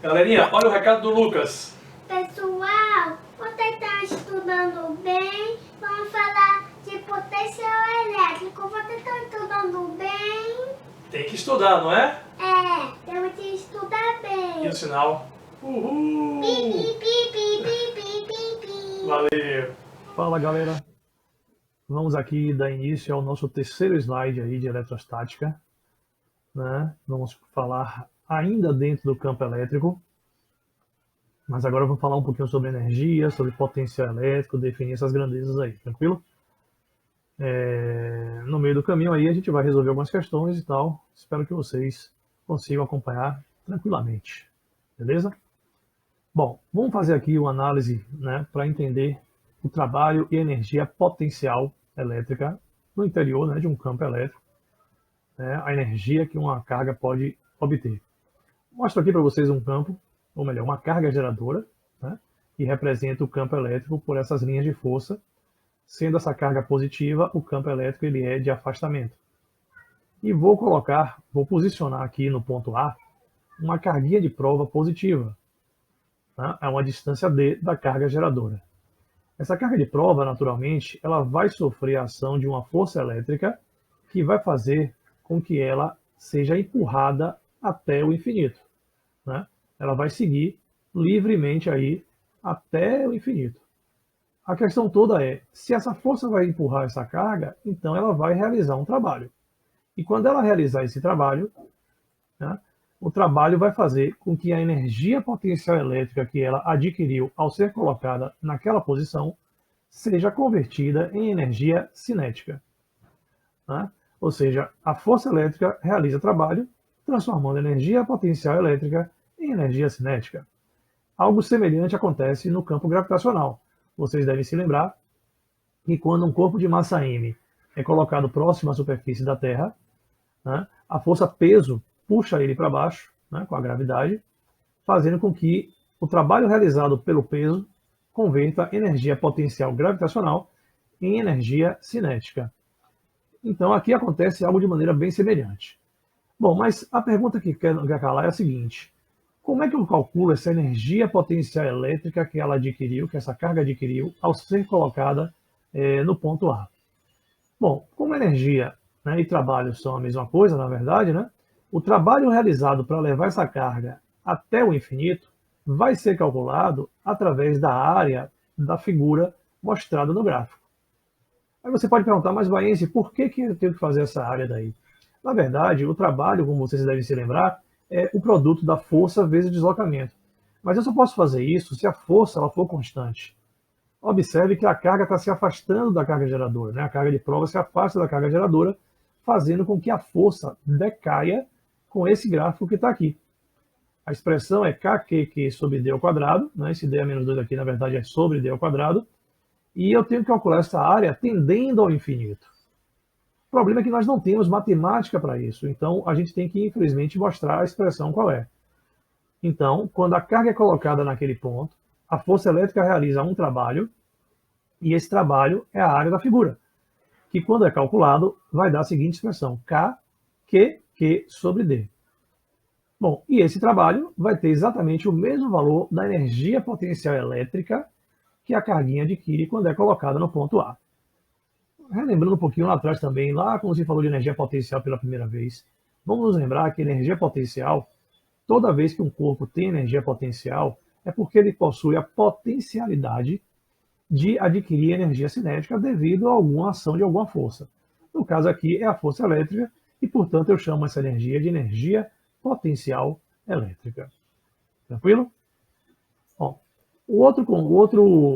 Galerinha, olha o recado do Lucas. Pessoal, vocês estão estudando bem? Vamos falar de potencial elétrico. Vocês estão estudando bem? Tem que estudar, não é? É, temos que estudar bem. E o sinal? Uhul! Pi, pi, pi, pi, pi, pi, pi. Valeu! Fala, galera. Vamos aqui dar início ao nosso terceiro slide aí de eletrostática, né? Vamos falar ainda dentro do campo elétrico, mas agora vamos falar um pouquinho sobre energia, sobre potencial elétrico, definir essas grandezas aí, tranquilo? No meio do caminho aí a gente vai resolver algumas questões e tal. Espero que vocês consigam acompanhar tranquilamente, beleza? Bom, vamos fazer aqui uma análise, né, para entender o trabalho e energia potencial elétrica no interior, né, de um campo elétrico, né, a energia que uma carga pode obter. Mostro aqui para vocês um campo, ou melhor, uma carga geradora, né, que representa o campo elétrico por essas linhas de força. Sendo essa carga positiva, o campo elétrico ele é de afastamento. E vou posicionar aqui no ponto A uma carguinha de prova positiva, né, a uma distância D da carga geradora. Essa carga de prova, naturalmente, ela vai sofrer a ação de uma força elétrica que vai fazer com que ela seja empurrada até o infinito, né? Ela vai seguir livremente aí até o infinito. A questão toda é, se essa força vai empurrar essa carga, então ela vai realizar um trabalho. E quando ela realizar esse trabalho, né, o trabalho vai fazer com que a energia potencial elétrica que ela adquiriu ao ser colocada naquela posição seja convertida em energia cinética, né? Ou seja, a força elétrica realiza trabalho, transformando energia potencial elétrica em energia cinética. Algo semelhante acontece no campo gravitacional. Vocês devem se lembrar que quando um corpo de massa m é colocado próximo à superfície da Terra, né, a força peso puxa ele para baixo, né, com a gravidade, fazendo com que o trabalho realizado pelo peso converta energia potencial gravitacional em energia cinética. Então aqui acontece algo de maneira bem semelhante. Bom, mas a pergunta que quer calar é a seguinte: como é que eu calculo essa energia potencial elétrica que ela adquiriu, que essa carga adquiriu, ao ser colocada no ponto A? Bom, como energia, né, e trabalho são a mesma coisa, na verdade, né, o trabalho realizado para levar essa carga até o infinito vai ser calculado através da área da figura mostrada no gráfico. Aí você pode perguntar, mas Baense, por que eu tenho que fazer essa área daí? Na verdade, o trabalho, como vocês devem se lembrar, é o produto da força vezes o deslocamento. Mas eu só posso fazer isso se a força ela for constante. Observe que a carga está se afastando da carga geradora, né? A carga de prova se afasta da carga geradora, fazendo com que a força decaia com esse gráfico que está aqui. A expressão é KQQ sobre D ao quadrado, né? Esse D a menos 2 aqui, na verdade, é sobre D ao quadrado, e eu tenho que calcular essa área tendendo ao infinito. O problema é que nós não temos matemática para isso, então a gente tem que, infelizmente, mostrar a expressão qual é. Então, quando a carga é colocada naquele ponto, a força elétrica realiza um trabalho, e esse trabalho é a área da figura, que quando é calculado, vai dar a seguinte expressão, KQQ sobre D. Bom, e esse trabalho vai ter exatamente o mesmo valor da energia potencial elétrica que a carguinha adquire quando é colocada no ponto A. Relembrando um pouquinho lá atrás também, lá quando se falou de energia potencial pela primeira vez, vamos nos lembrar que energia potencial, toda vez que um corpo tem energia potencial, é porque ele possui a potencialidade de adquirir energia cinética devido a alguma ação de alguma força. No caso aqui é a força elétrica e, portanto, eu chamo essa energia de energia potencial elétrica. Tranquilo? Bom, o outro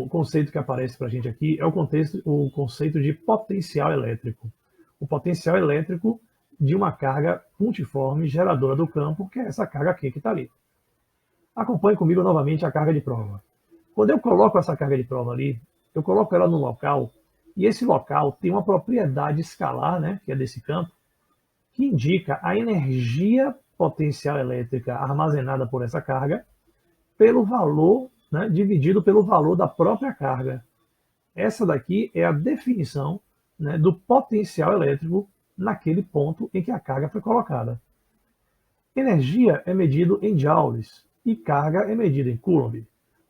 conceito que aparece para a gente aqui é o conceito de potencial elétrico. O potencial elétrico de uma carga puntiforme geradora do campo, que é essa carga aqui que está ali. Acompanhe comigo novamente a carga de prova. Quando eu coloco essa carga de prova ali, eu coloco ela num local, e esse local tem uma propriedade escalar, né, que é desse campo, que indica a energia potencial elétrica armazenada por essa carga pelo valor, né, dividido pelo valor da própria carga. Essa daqui é a definição, né, do potencial elétrico naquele ponto em que a carga foi colocada. Energia é medido em joules, e carga é medida em Coulomb.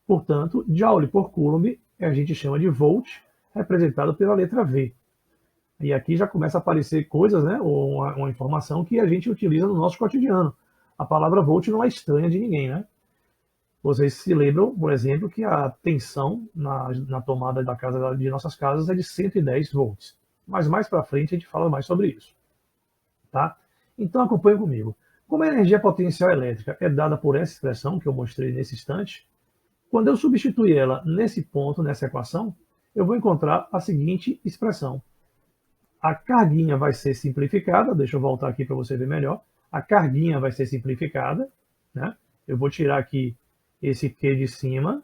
Portanto, Joule por Coulomb a gente chama de Volt, representado pela letra V. E aqui já começa a aparecer coisas, né, ou uma informação que a gente utiliza no nosso cotidiano. A palavra Volt não é estranha de ninguém, né? Vocês se lembram, por exemplo, que a tensão na tomada da casa de nossas casas é de 110 volts. Mas mais para frente a gente fala mais sobre isso. Tá? Então acompanhe comigo. Como a energia potencial elétrica é dada por essa expressão que eu mostrei nesse instante, quando eu substituir ela nesse ponto, nessa equação, eu vou encontrar a seguinte expressão. A carguinha vai ser simplificada, deixa eu voltar aqui para você ver melhor. A carguinha vai ser simplificada, né? Eu vou tirar aqui esse Q de cima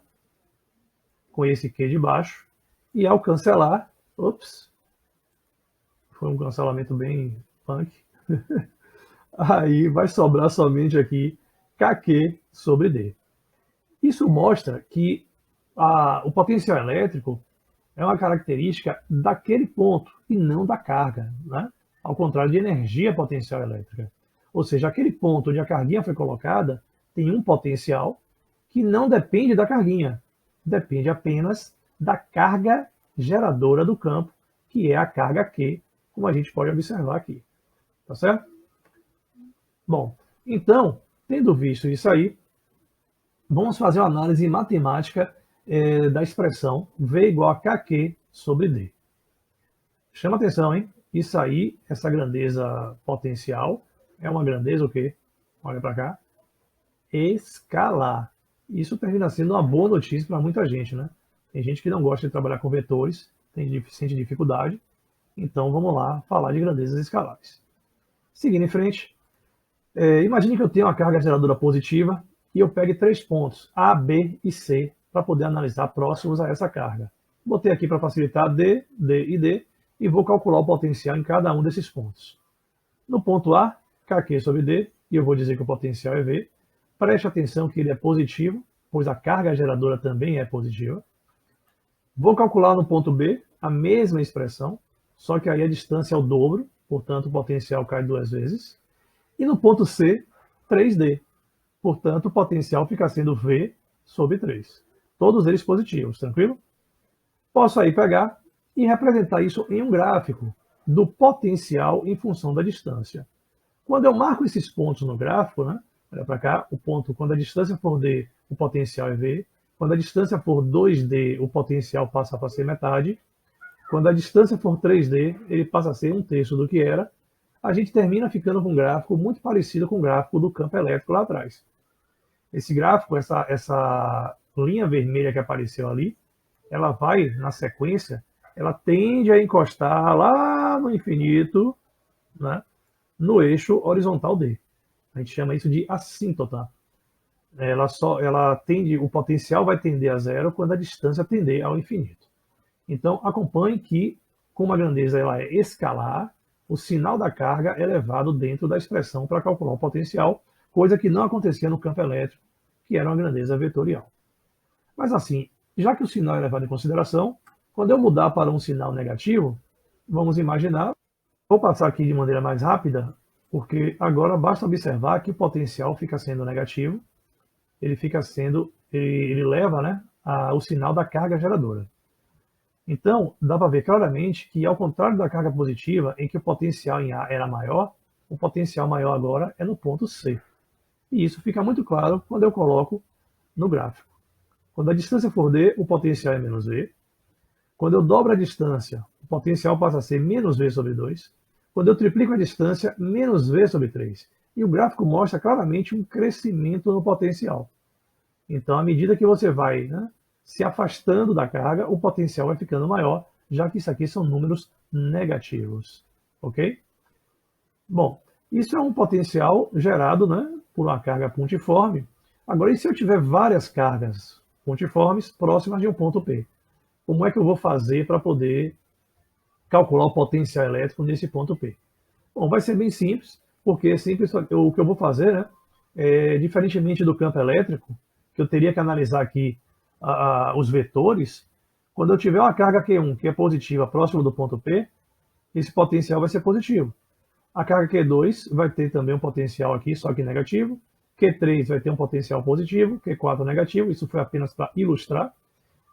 com esse Q de baixo, e ao cancelar, foi um cancelamento bem punk, aí vai sobrar somente aqui KQ sobre D. Isso mostra que o potencial elétrico é uma característica daquele ponto e não da carga, né? Ao contrário de energia potencial elétrica. Ou seja, aquele ponto onde a carguinha foi colocada tem um potencial que não depende da carguinha, depende apenas da carga geradora do campo, que é a carga Q, como a gente pode observar aqui. Tá certo? Bom, então, tendo visto isso aí, vamos fazer uma análise matemática da expressão V igual a KQ sobre D. Chama atenção, hein? Isso aí, essa grandeza potencial, é uma grandeza o quê? Olha para cá. Escalar. Isso termina sendo uma boa notícia para muita gente, né? Tem gente que não gosta de trabalhar com vetores, sente dificuldade. Então vamos lá falar de grandezas escalares. Seguindo em frente, imagine que eu tenho uma carga geradora positiva e eu pegue 3 pontos, A, B e C, para poder analisar próximos a essa carga. Botei aqui para facilitar D, D e D, e vou calcular o potencial em cada um desses pontos. No ponto A, KQ sobre D, e eu vou dizer que o potencial é V. Preste atenção que ele é positivo, pois a carga geradora também é positiva. Vou calcular no ponto B a mesma expressão, só que aí a distância é o dobro, portanto o potencial cai 2 vezes. E no ponto C, 3D, portanto o potencial fica sendo V sobre 3. Todos eles positivos, tranquilo? Posso aí pegar e representar isso em um gráfico do potencial em função da distância. Quando eu marco esses pontos no gráfico, né? Olha para cá, o ponto, quando a distância for D, o potencial é V. Quando a distância for 2D, o potencial passa a ser metade. Quando a distância for 3D, ele passa a ser 1/3 do que era. A gente termina ficando com um gráfico muito parecido com o gráfico do campo elétrico lá atrás. Esse gráfico, essa linha vermelha que apareceu ali, ela vai, na sequência, ela tende a encostar lá no infinito, né, no eixo horizontal D. A gente chama isso de assíntota. O potencial vai tender a zero quando a distância tender ao infinito. Então, acompanhe que, como a grandeza ela é escalar, o sinal da carga é levado dentro da expressão para calcular o potencial, coisa que não acontecia no campo elétrico, que era uma grandeza vetorial. Mas assim, já que o sinal é levado em consideração, quando eu mudar para um sinal negativo, vamos imaginar, vou passar aqui de maneira mais rápida, porque agora basta observar que o potencial fica sendo negativo, ele leva, né, o sinal da carga geradora. Então, dá para ver claramente que, ao contrário da carga positiva, em que o potencial em A era maior, o potencial maior agora é no ponto C. E isso fica muito claro quando eu coloco no gráfico. Quando a distância for D, o potencial é menos V. Quando eu dobro a distância, o potencial passa a ser menos V sobre 2. Quando eu triplico a distância, menos V sobre 3. E o gráfico mostra claramente um crescimento no potencial. Então, à medida que você vai, né, se afastando da carga, o potencial vai ficando maior, já que isso aqui são números negativos. Ok? Bom, isso é um potencial gerado, né, por uma carga pontiforme. Agora, e se eu tiver várias cargas pontiformes próximas de um ponto P? Como é que eu vou fazer para poder calcular o potencial elétrico nesse ponto P? Bom, vai ser bem simples, porque o que eu vou fazer, né, diferentemente do campo elétrico, que eu teria que analisar aqui os vetores, quando eu tiver uma carga Q1 que é positiva próximo do ponto P, esse potencial vai ser positivo. A carga Q2 vai ter também um potencial aqui, só que negativo. Q3 vai ter um potencial positivo, Q4 negativo, isso foi apenas para ilustrar,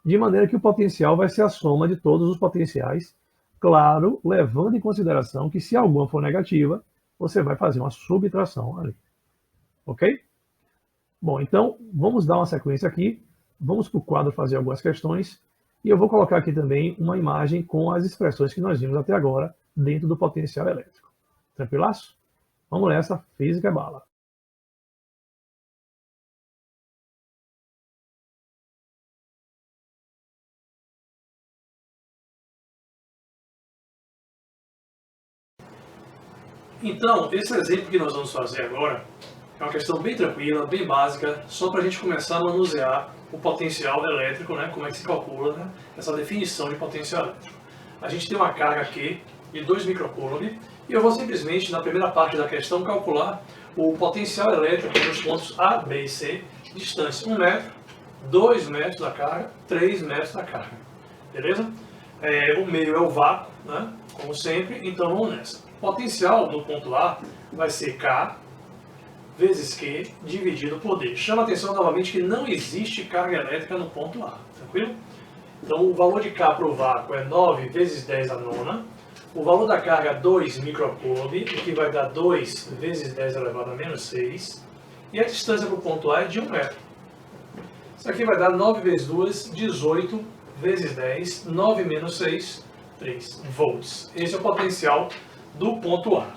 de maneira que o potencial vai ser a soma de todos os potenciais, claro, levando em consideração que se alguma for negativa, você vai fazer uma subtração ali. Ok? Bom, então, vamos dar uma sequência aqui, vamos para o quadro fazer algumas questões, e eu vou colocar aqui também uma imagem com as expressões que nós vimos até agora dentro do potencial elétrico. Tranquilaço? Vamos nessa, física é bala. Então, esse exemplo que nós vamos fazer agora é uma questão bem tranquila, bem básica, só para a gente começar a manusear o potencial elétrico, né? Como é que se calcula, né? Essa definição de potencial elétrico. A gente tem uma carga Q de 2 microcoulomb e eu vou simplesmente, na primeira parte da questão, calcular o potencial elétrico nos pontos A, B e C, distância 1 metro, 2 metros da carga, 3 metros da carga. Beleza? O meio é o vácuo, né? Como sempre, então vamos nessa. O potencial no ponto A vai ser K vezes Q dividido por D. Chama a atenção novamente que não existe carga elétrica no ponto A, tranquilo? Então o valor de K para o vácuo é 9 vezes 10 a nona. O valor da carga é 2 microcoulomb, o que vai dar 2 vezes 10 elevado a menos 6. E a distância para o ponto A é de 1 metro. Isso aqui vai dar 9 vezes 2, 18 vezes 10, 9 menos 6, 3 volts. Esse é o potencial do ponto A.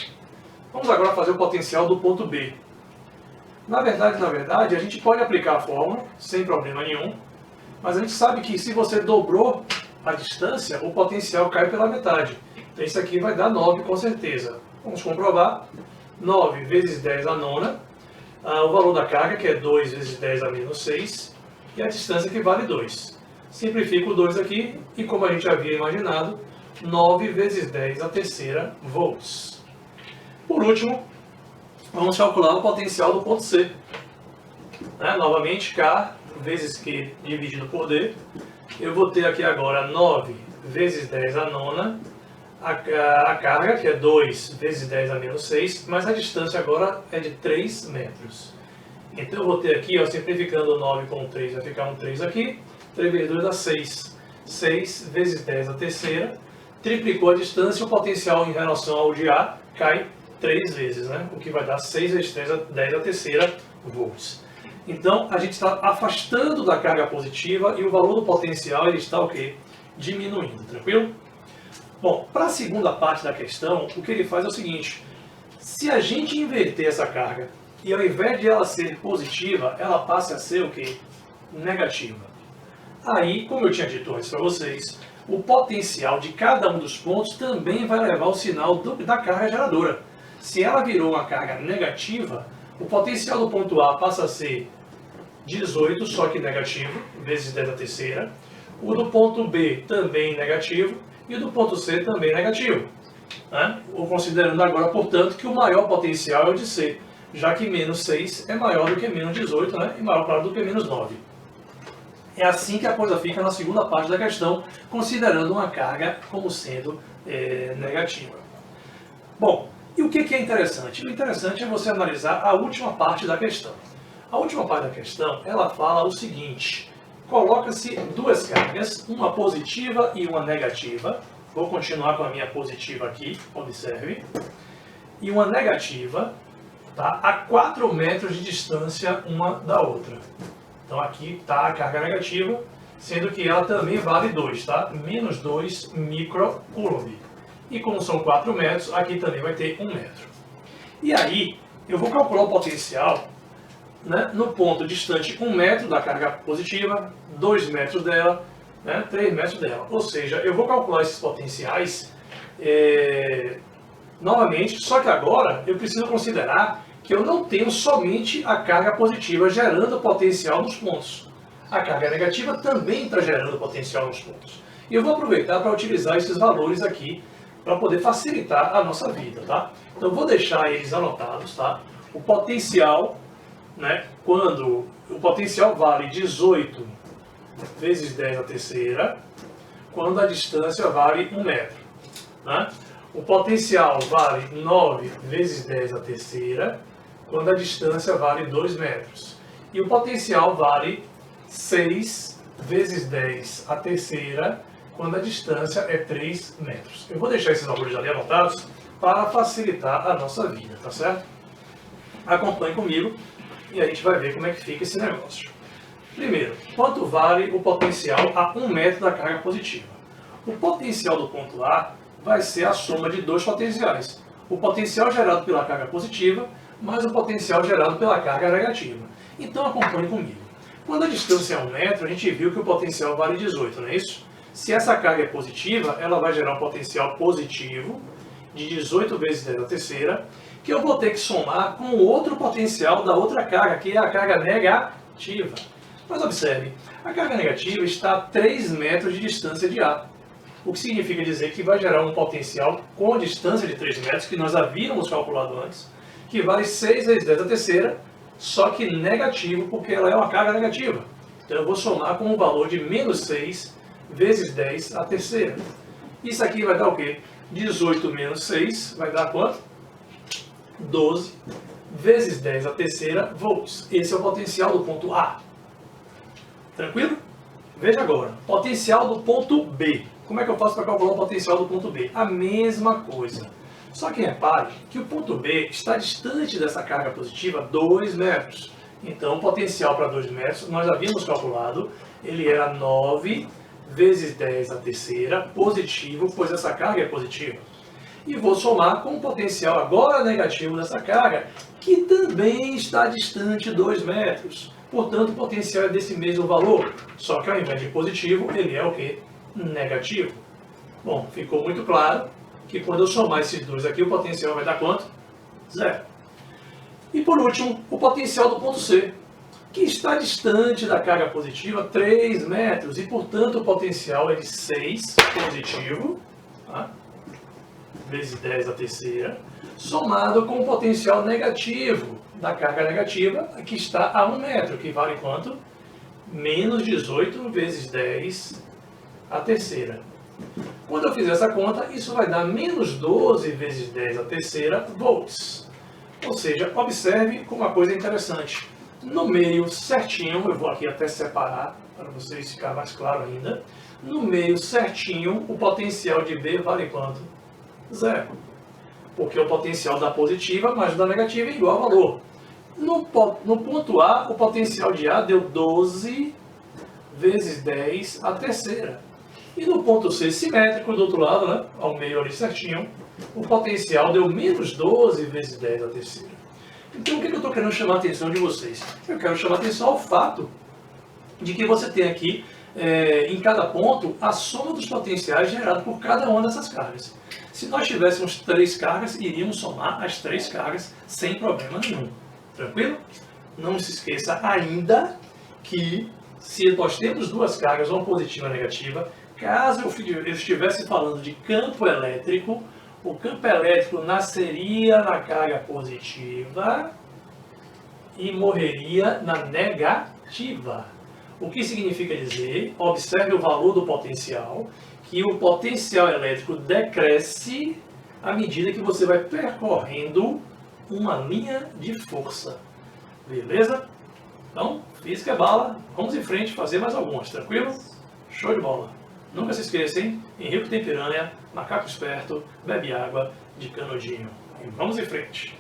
Vamos agora fazer o potencial do ponto B. Na verdade, a gente pode aplicar a fórmula sem problema nenhum, mas a gente sabe que se você dobrou a distância, o potencial cai pela metade. Então isso aqui vai dar 9 com certeza. Vamos comprovar. 9 vezes 10 a nona, o valor da carga, que é 2 vezes 10 a menos 6, e a distância que vale 2. Simplifico o 2 aqui, e como a gente havia imaginado, 9 vezes 10 a terceira volts. Por último, vamos calcular o potencial do ponto C. Novamente, K vezes Q dividido por D. Eu vou ter aqui agora 9 vezes 10 a nona, a carga, que é 2 vezes 10 a menos 6, mas a distância agora é de 3 metros. Então eu vou ter aqui, ó, simplificando 9 com 3, vai ficar um 3 aqui. 3 vezes 2 dá 6. 6 vezes 10 a terceira. Triplicou a distância, o potencial em relação ao de A cai 3 vezes, né? O que vai dar 6 vezes 3 a 10 a terceira volts. Então, a gente está afastando da carga positiva e o valor do potencial ele está o quê? Diminuindo, tranquilo? Bom, para a segunda parte da questão, o que ele faz é o seguinte. Se a gente inverter essa carga e ao invés de ela ser positiva, ela passa a ser o quê? Negativa. Aí, como eu tinha dito antes para vocês, o potencial de cada um dos pontos também vai levar o sinal da carga geradora. Se ela virou uma carga negativa, o potencial do ponto A passa a ser 18, só que negativo, vezes 10 a terceira. O do ponto B também negativo e o do ponto C também negativo. Considerando agora, portanto, que o maior potencial é o de C, já que menos 6 é maior do que menos 18, né? E maior, claro, do que menos 9. É assim que a coisa fica na segunda parte da questão, considerando uma carga como sendo negativa. Bom, e o que é interessante? O interessante é você analisar a última parte da questão. A última parte da questão, ela fala o seguinte. Coloca-se duas cargas, uma positiva e uma negativa. Vou continuar com a minha positiva aqui, observe. E uma negativa, tá, a 4 metros de distância uma da outra. Então aqui está a carga negativa, sendo que ela também vale 2, tá? Menos 2 microcoulomb. E como são 4 metros, aqui também vai ter 1 metro. E aí, eu vou calcular o potencial, né, no ponto distante 1 metro da carga positiva, 2 metros dela, né, 3 metros dela. Ou seja, eu vou calcular esses potenciais novamente, só que agora eu preciso considerar que eu não tenho somente a carga positiva gerando potencial nos pontos. A carga negativa também está gerando potencial nos pontos. E eu vou aproveitar para utilizar esses valores aqui para poder facilitar a nossa vida, tá? Então eu vou deixar eles anotados, tá? O potencial, né, quando o potencial vale 18 vezes 10 a terceira, quando a distância vale 1 metro, né? O potencial vale 9 vezes 10 a terceira, quando a distância vale 2 metros. E o potencial vale 6 vezes 10 a terceira, quando a distância é 3 metros. Eu vou deixar esses valores ali anotados para facilitar a nossa vida, tá certo? Acompanhe comigo e a gente vai ver como é que fica esse negócio. Primeiro, quanto vale o potencial a 1 metro da carga positiva? O potencial do ponto A vai ser a soma de dois potenciais. O potencial gerado pela carga positiva, mais o potencial gerado pela carga negativa. Então acompanhe comigo. Quando a distância é 1 metro, a gente viu que o potencial vale 18, não é isso? Se essa carga é positiva, ela vai gerar um potencial positivo de 18 vezes 10 a terceira, que eu vou ter que somar com o outro potencial da outra carga, que é a carga negativa. Mas observe, a carga negativa está a 3 metros de distância de A. O que significa dizer que vai gerar um potencial com distância de 3 metros, que nós havíamos calculado antes, que vale 6 vezes 10 a terceira, só que negativo, porque ela é uma carga negativa. Então eu vou somar com um valor de menos 6 vezes 10 a terceira. Isso aqui vai dar o quê? 18 menos 6 vai dar quanto? 12 vezes 10 a terceira volts. Esse é o potencial do ponto A. Tranquilo? Veja agora, potencial do ponto B. Como é que eu faço para calcular o potencial do ponto B? A mesma coisa. Só que repare que o ponto B está distante dessa carga positiva 2 metros. Então o potencial para 2 metros, nós havíamos calculado, ele era 9 vezes 10 a terceira positivo, pois essa carga é positiva. E vou somar com o potencial agora negativo dessa carga, que também está distante 2 metros. Portanto, o potencial é desse mesmo valor, só que ao invés de positivo, ele é o quê? Negativo. Bom, ficou muito claro que quando eu somar esses dois aqui, o potencial vai dar quanto? 0. E por último, o potencial do ponto C, que está distante da carga positiva 3 metros, e portanto o potencial é de 6 positivo, tá? Vezes 10 a terceira, somado com o potencial negativo da carga negativa, que está a 1 metro, que vale quanto? Menos 18 vezes 10 a terceira. Quando eu fizer essa conta, isso vai dar menos 12 vezes 10 a terceira volts. Ou seja, observe como uma coisa interessante. No meio certinho, eu vou aqui até separar, para vocês ficar mais claro ainda. No meio certinho, o potencial de B vale quanto? 0. Porque o potencial da positiva mais o da negativa é igual ao valor. No ponto A, o potencial de A deu 12 vezes 10 a terceira. E no ponto C, simétrico, do outro lado, né, ao meio ali certinho, o potencial deu menos 12 vezes 10 a terceira. Então, o que eu estou querendo chamar a atenção de vocês? Eu quero chamar a atenção ao fato de que você tem aqui, em cada ponto, a soma dos potenciais gerados por cada uma dessas cargas. Se nós tivéssemos 3 cargas, iríamos somar as 3 cargas sem problema nenhum. Tranquilo? Não se esqueça ainda que, se nós temos 2 cargas, uma positiva e uma negativa, caso eu estivesse falando de campo elétrico, o campo elétrico nasceria na carga positiva e morreria na negativa. O que significa dizer, observe o valor do potencial, que o potencial elétrico decresce à medida que você vai percorrendo uma linha de força. Beleza? Então, física é bala, vamos em frente fazer mais algumas, tranquilo? Show de bola! Nunca se esqueça, hein? Henrique tem piranha, macaco esperto, bebe água de canudinho. E vamos em frente.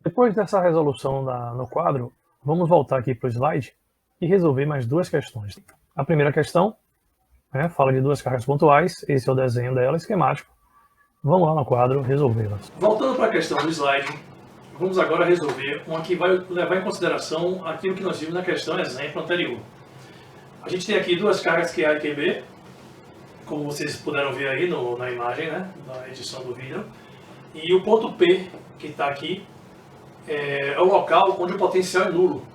Depois dessa resolução no quadro, vamos voltar aqui para o slide e resolver mais 2 questões. A primeira questão fala de 2 cargas pontuais, esse é o desenho dela, esquemático. Vamos lá no quadro resolvê-las. Voltando para a questão do slide, vamos agora resolver uma que vai levar em consideração aquilo que nós vimos na questão exemplo anterior. A gente tem aqui 2 cargas QA e QB, como vocês puderam ver aí na imagem, né, na edição do vídeo. E o ponto P, que está aqui, é o local onde o potencial é nulo.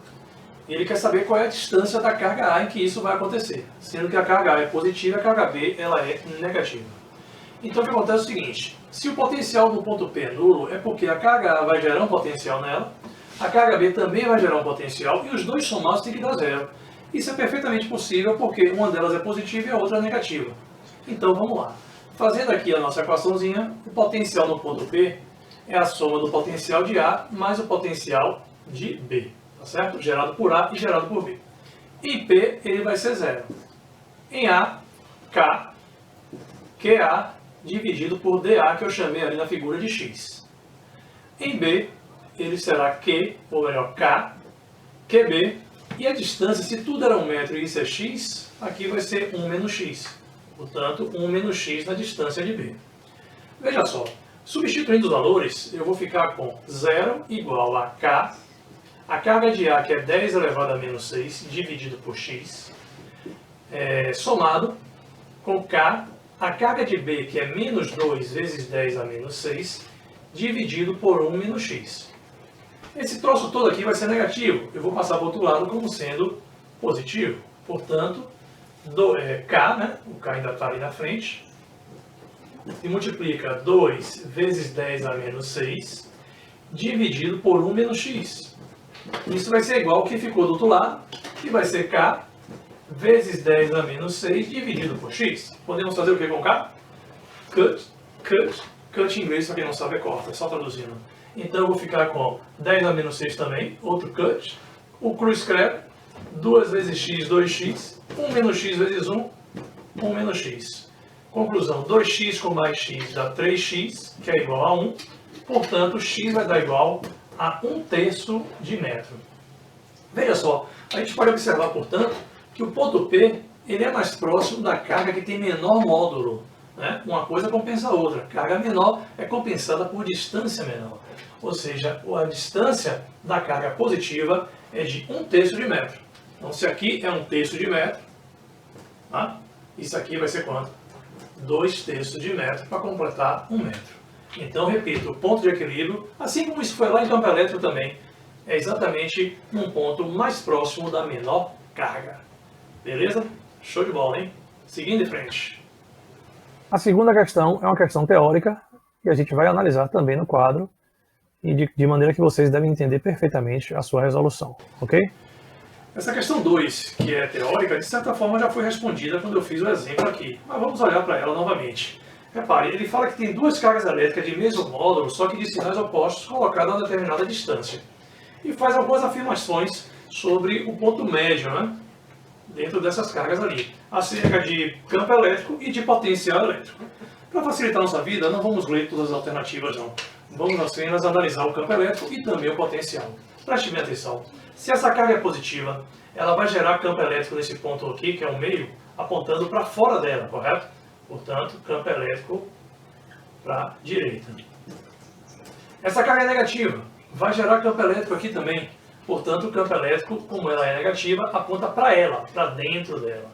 E ele quer saber qual é a distância da carga A em que isso vai acontecer. Sendo que a carga A é positiva e a carga B ela é negativa. Então o que acontece é o seguinte, se o potencial do ponto P é nulo, é porque a carga A vai gerar um potencial nela, a carga B também vai gerar um potencial, e os dois somados têm que dar 0. Isso é perfeitamente possível porque uma delas é positiva e a outra é negativa. Então vamos lá. Fazendo aqui a nossa equaçãozinha, o potencial no ponto P é a soma do potencial de A mais o potencial de B, tá certo? Gerado por A e gerado por B. Em P, ele vai ser 0. Em A, K, QA dividido por DA, que eu chamei ali na figura de X. Em B, ele será Q, ou melhor, K, QB, e a distância, se tudo era 1 metro e isso é X, aqui vai ser 1 menos X. Portanto, 1 menos X na distância de B. Veja só, substituindo os valores, eu vou ficar com 0 igual a K, a carga de A, que é 10 elevado a menos 6, dividido por X, somado com K, a carga de B, que é menos 2 vezes 10 a menos 6, dividido por 1 menos X. Esse troço todo aqui vai ser negativo. Eu vou passar para o outro lado como sendo positivo. Portanto, K, né? O K ainda está ali na frente, e multiplica 2 vezes 10 a menos 6, dividido por 1 menos X. Isso vai ser igual ao que ficou do outro lado, que vai ser K vezes 10 a menos 6 dividido por X. Podemos fazer o que com K? Cut em inglês, para quem não sabe, é corta, é só traduzindo. Então eu vou ficar com 10 a menos 6 também, outro cut. O cruz escreve 2 vezes x, 2x, 1 menos x vezes 1, 1 menos x. Conclusão, 2x com mais x dá 3x, que é igual a 1. Portanto, x vai dar igual a 1/3 de metro. Veja só, a gente pode observar, portanto, que o ponto P ele é mais próximo da carga que tem menor módulo. Né? Uma coisa compensa a outra. Carga menor é compensada por distância menor. Ou seja, a distância da carga positiva é de 1/3 de metro. Então, se aqui é 1/3 de metro, tá? Isso aqui vai ser quanto? 2/3 de metro para completar 1 metro. Então, repito, o ponto de equilíbrio, assim como isso foi lá em campo elétrico também, é exatamente um ponto mais próximo da menor carga. Beleza? Show de bola, hein? Seguindo em frente. A segunda questão é uma questão teórica e a gente vai analisar também no quadro e de maneira que vocês devem entender perfeitamente a sua resolução, ok? Essa questão 2, que é teórica, de certa forma já foi respondida quando eu fiz o exemplo aqui, mas vamos olhar para ela novamente. Repare, ele fala que tem duas cargas elétricas de mesmo módulo, só que de sinais opostos, colocadas a uma determinada distância. E faz algumas afirmações sobre o ponto médio, né, dentro dessas cargas ali, acerca de campo elétrico e de potencial elétrico. Para facilitar nossa vida, não vamos ler todas as alternativas não. Vamos apenas analisar o campo elétrico e também o potencial. Preste bem atenção. Se essa carga é positiva, ela vai gerar campo elétrico nesse ponto aqui, que é o meio, apontando para fora dela, correto? Portanto, campo elétrico para a direita. Essa carga é negativa, vai gerar campo elétrico aqui também. Portanto, o campo elétrico, como ela é negativa, aponta para ela, para dentro dela.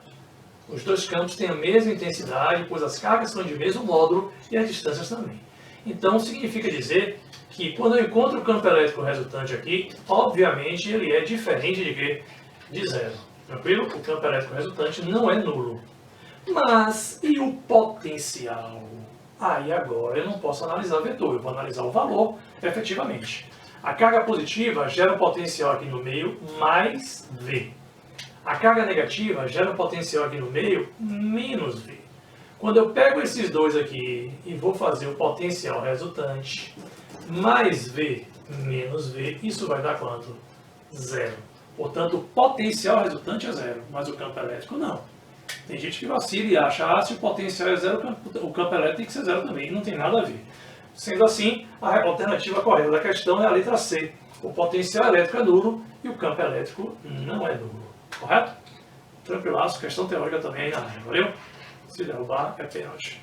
Os dois campos têm a mesma intensidade, pois as cargas são de mesmo módulo e as distâncias também. Então, significa dizer que quando eu encontro o campo elétrico resultante aqui, obviamente ele é diferente de quê? De zero. Tranquilo? O campo elétrico resultante não é nulo. Mas, e o potencial? Aí agora eu não posso analisar o vetor, eu vou analisar o valor efetivamente. A carga positiva gera um potencial aqui no meio mais V. A carga negativa gera um potencial aqui no meio menos V. Quando eu pego esses dois aqui e vou fazer o potencial resultante mais V menos V, isso vai dar quanto? Zero. Portanto, o potencial resultante é zero, mas o campo elétrico não. Tem gente que vacila e acha, se o potencial é zero, o campo elétrico tem que ser zero também, e não tem nada a ver. Sendo assim, a alternativa correta da questão é a letra C. O potencial elétrico é nulo e o campo elétrico não é nulo. Correto? Tranquilaço, questão teórica também aí na área, valeu? Se derrubar, é pênalti.